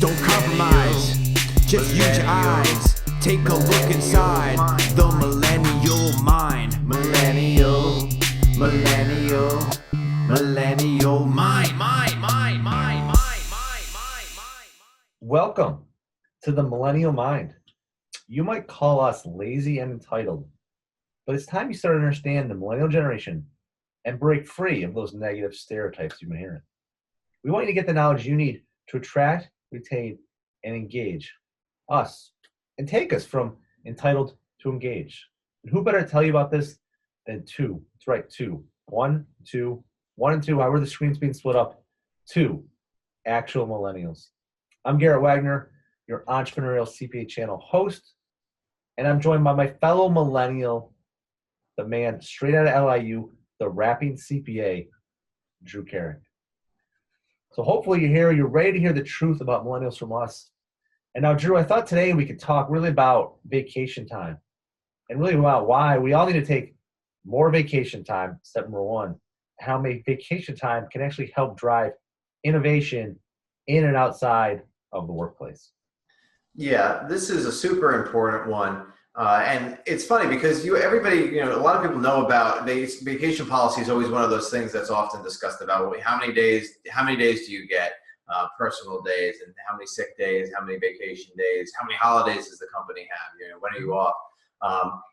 Don't compromise, just use your eyes. Take a look inside the millennial mind. Millennial mind. Welcome to the Millennial Mind. You might call us lazy and entitled, but it's time you start to understand the millennial generation and break free of those negative stereotypes you've been hearing. We want you to get the knowledge you need to attract, retain, and engage us and take us from entitled to engage. And who better to tell you about this than two? That's right, two. One and two, however the screen's being split up, two actual millennials. I'm Garrett Wagner, your entrepreneurial CPA channel host, and I'm joined by my fellow millennial, the man straight out of LIU, the rapping CPA, Drew Carrick. So hopefully you're ready to hear the truth about millennials from us. And now, Drew, I thought today we could talk really about vacation time and really about why we all need to take more vacation time, step number one, how vacation time can actually help drive innovation in and outside of the workplace. Yeah, this is a super important one. And it's funny because everybody, a lot of people know about vacation policy is always one of those things that's often discussed about how many days do you get, personal days, and how many sick days, how many vacation days, how many holidays does the company have, when are you off?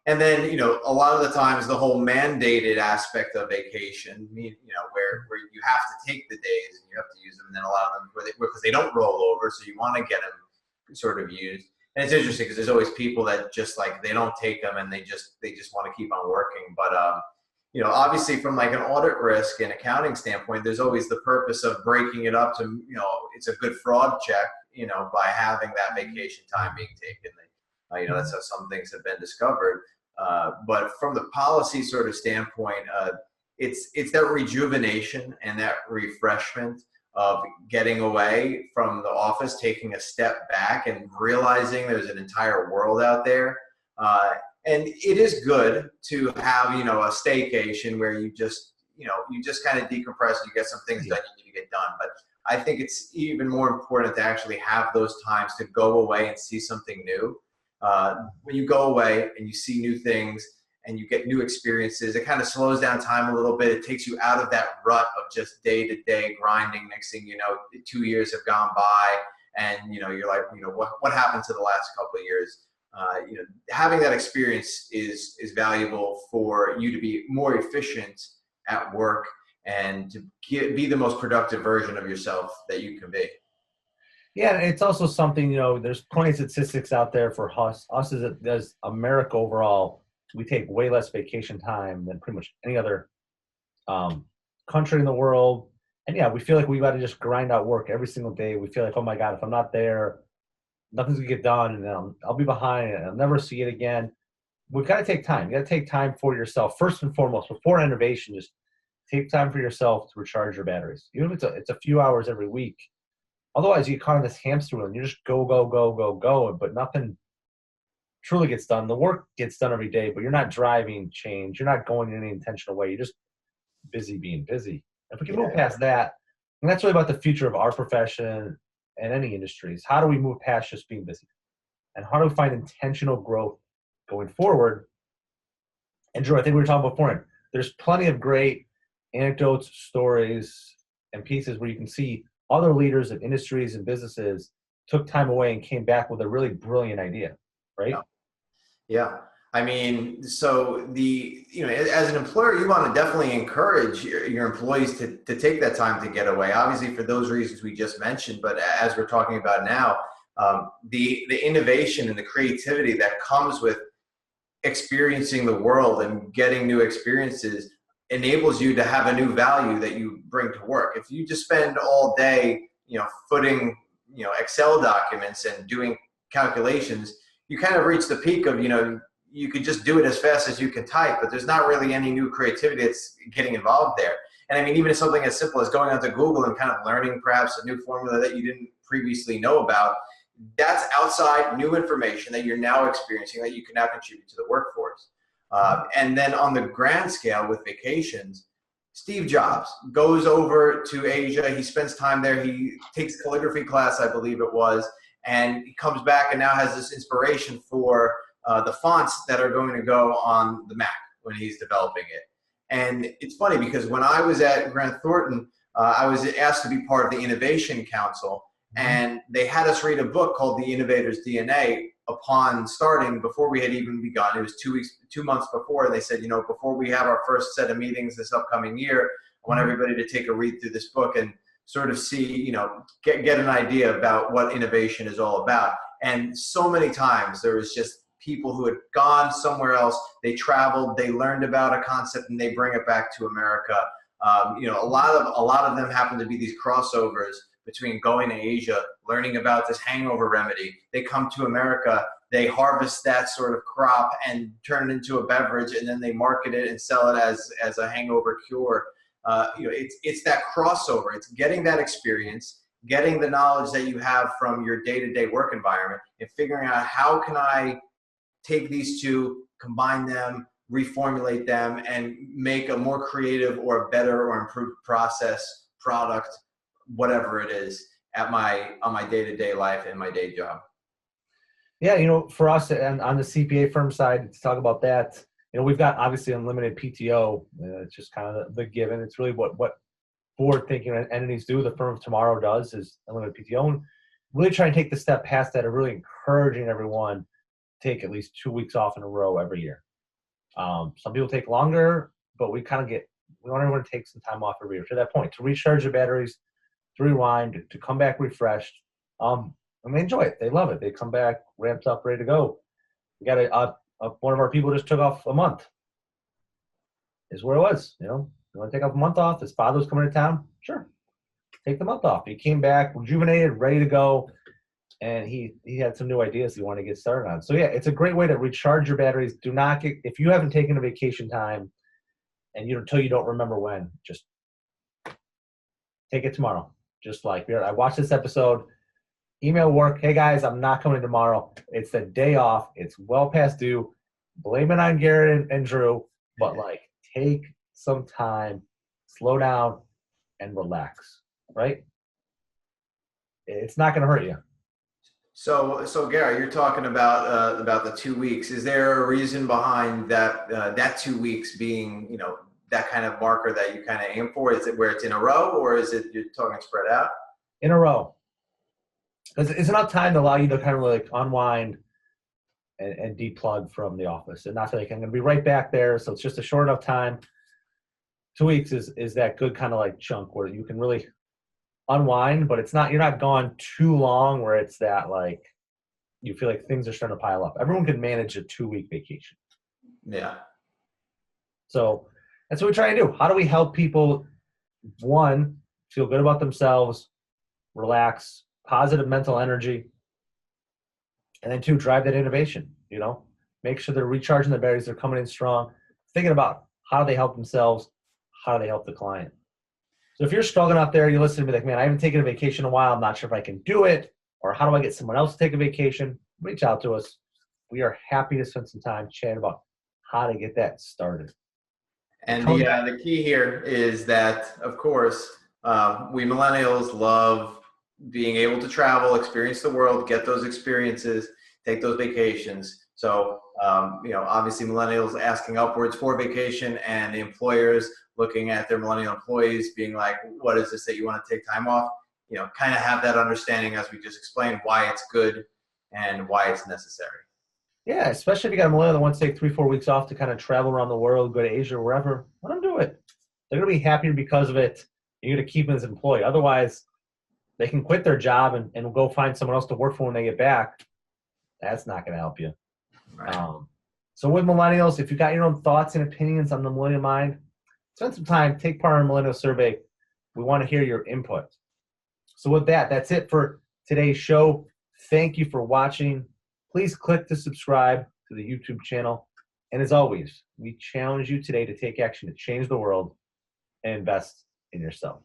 And then, a lot of the times the whole mandated aspect of vacation, where you have to take the days and you have to use them, and then a lot of them because they don't roll over, so you want to get them sort of used. And it's interesting because there's always people that just they don't take them and they just want to keep on working. But obviously from an audit risk and accounting standpoint, there's always the purpose of breaking it up to it's a good fraud check by having that vacation time being taken. That's how some things have been discovered. But from the policy sort of standpoint, it's that rejuvenation and that refreshment of getting away from the office, taking a step back and realizing there's an entire world out there. And it is good to have, a staycation where you just kind of decompress and you get some things done you need to get done. But I think it's even more important to actually have those times to go away and see something new. When you go away and you see new things and you get new experiences, it kind of slows down time a little bit. It takes you out of that rut of just day-to-day grinding. Next thing you know, 2 years have gone by and, you're like, what happened to the last couple of years? Having that experience is valuable for you to be more efficient at work and to be the most productive version of yourself that you can be. Yeah, and it's also something, there's plenty of statistics out there for us as America overall. We take way less vacation time than pretty much any other country in the world. And yeah, we feel like we got to just grind out work every single day. We feel like, oh my God, if I'm not there, nothing's gonna get done, and I'll be behind, and I'll never see it again. We've got to take time. You got to take time for yourself first and foremost. Before innovation, just take time for yourself to recharge your batteries. Even if it's a few hours every week. Otherwise, you get caught in this hamster wheel, and you just go, but nothing truly gets done. The work gets done every day, but you're not driving change. You're not going in any intentional way. You're just busy being busy. If we can move past that, and that's really about the future of our profession and any industries. How do we move past just being busy? And how do we find intentional growth going forward? And Drew, I think we were talking before, there's plenty of great anecdotes, stories, and pieces where you can see other leaders of industries and businesses took time away and came back with a really brilliant idea, right? Yeah. I mean, so as an employer, you want to definitely encourage your employees to take that time to get away. Obviously, for those reasons we just mentioned, but as we're talking about now, the innovation and the creativity that comes with experiencing the world and getting new experiences enables you to have a new value that you bring to work. If you just spend all day, footing, Excel documents and doing calculations, you kind of reach the peak of, you could just do it as fast as you can type, but there's not really any new creativity that's getting involved there. And I mean, even something as simple as going onto Google and kind of learning perhaps a new formula that you didn't previously know about, that's outside new information that you're now experiencing that you can now contribute to the workforce. And then on the grand scale with vacations, Steve Jobs goes over to Asia. He spends time there. He takes calligraphy class, I believe it was, and he comes back and now has this inspiration for the fonts that are going to go on the Mac when he's developing it. And it's funny because when I was at Grant Thornton, I was asked to be part of the Innovation Council, and they had us read a book called The Innovator's DNA upon starting, before we had even begun. It was 2 months before. They said, before we have our first set of meetings this upcoming year, I want everybody to take a read through this book and sort of see, get an idea about what innovation is all about. And so many times there was just people who had gone somewhere else, they traveled, they learned about a concept, and they bring it back to America. A lot of them happen to be these crossovers between going to Asia, learning about this hangover remedy. They come to America, they harvest that sort of crop and turn it into a beverage, and then they market it and sell it as a hangover cure. It's that crossover. It's getting that experience, getting the knowledge that you have from your day-to-day work environment, and figuring out how can I take these two, combine them, reformulate them, and make a more creative or a better or improved process, product, whatever it is, on my day-to-day life and my day job. Yeah, for us and on the CPA firm side, to talk about that, we've got obviously unlimited PTO. It's just kind of the given. It's really what forward-thinking entities do. The firm of tomorrow does is unlimited PTO. And really try and take the step past that of really encouraging everyone to take at least 2 weeks off in a row every year. Some people take longer, but we want everyone to take some time off every year to that point, to recharge your batteries, to rewind, to come back refreshed. And they enjoy it. They love it. They come back ramped up, ready to go. We got one of our people just took off a month. Is where it was. You want to take off a month off? His father was coming to town. Sure, take the month off. He came back rejuvenated, ready to go, and he had some new ideas he wanted to get started on. So yeah, it's a great way to recharge your batteries. If you haven't taken a vacation time, and until you don't remember when, just take it tomorrow. Just like I watched this episode. Email work. Hey guys, I'm not coming tomorrow. It's the day off. It's well past due. Blame it on Garrett and Drew, but take some time, slow down, and relax. Right? It's not going to hurt you. So Gary, you're talking about the 2 weeks. Is there a reason behind that 2 weeks being that kind of marker that you kind of aim for? Is it where it's in a row, or is it you're talking spread out? In a row. It's enough time to allow you to kind of unwind and deplug from the office, and not feel like I'm going to be right back there. So it's just a short enough time. 2 weeks is that good kind of chunk where you can really unwind, but you're not gone too long where it's that you feel like things are starting to pile up. Everyone can manage a 2-week vacation. Yeah. So that's what we try to do. How do we help people, one, feel good about themselves, relax, positive mental energy, and then two, drive that innovation, make sure they're recharging their batteries, they're coming in strong, thinking about how do they help themselves, how do they help the client. So if you're struggling out there, you listen to me man, I haven't taken a vacation in a while, I'm not sure if I can do it, or how do I get someone else to take a vacation, reach out to us. We are happy to spend some time chatting about how to get that started. And the key here is that, of course, we millennials love being able to travel, experience the world, get those experiences, take those vacations. So, obviously millennials asking upwards for vacation, and the employers looking at their millennial employees being like, what is this that you want to take time off? Kind of have that understanding, as we just explained, why it's good and why it's necessary. Yeah, especially if you got a millennial that wants to take 3-4 weeks off to kind of travel around the world, go to Asia or wherever, let them do it. They're going to be happier because of it. You're going to keep them as an employee. Otherwise, they can quit their job and go find someone else to work for when they get back. That's not going to help you. Right. So with millennials, if you got your own thoughts and opinions on the Millennial Mind, spend some time, take part in our millennial survey. We want to hear your input. So with that, that's it for today's show. Thank you for watching. Please click to subscribe to the YouTube channel. And as always, we challenge you today to take action to change the world and invest in yourself.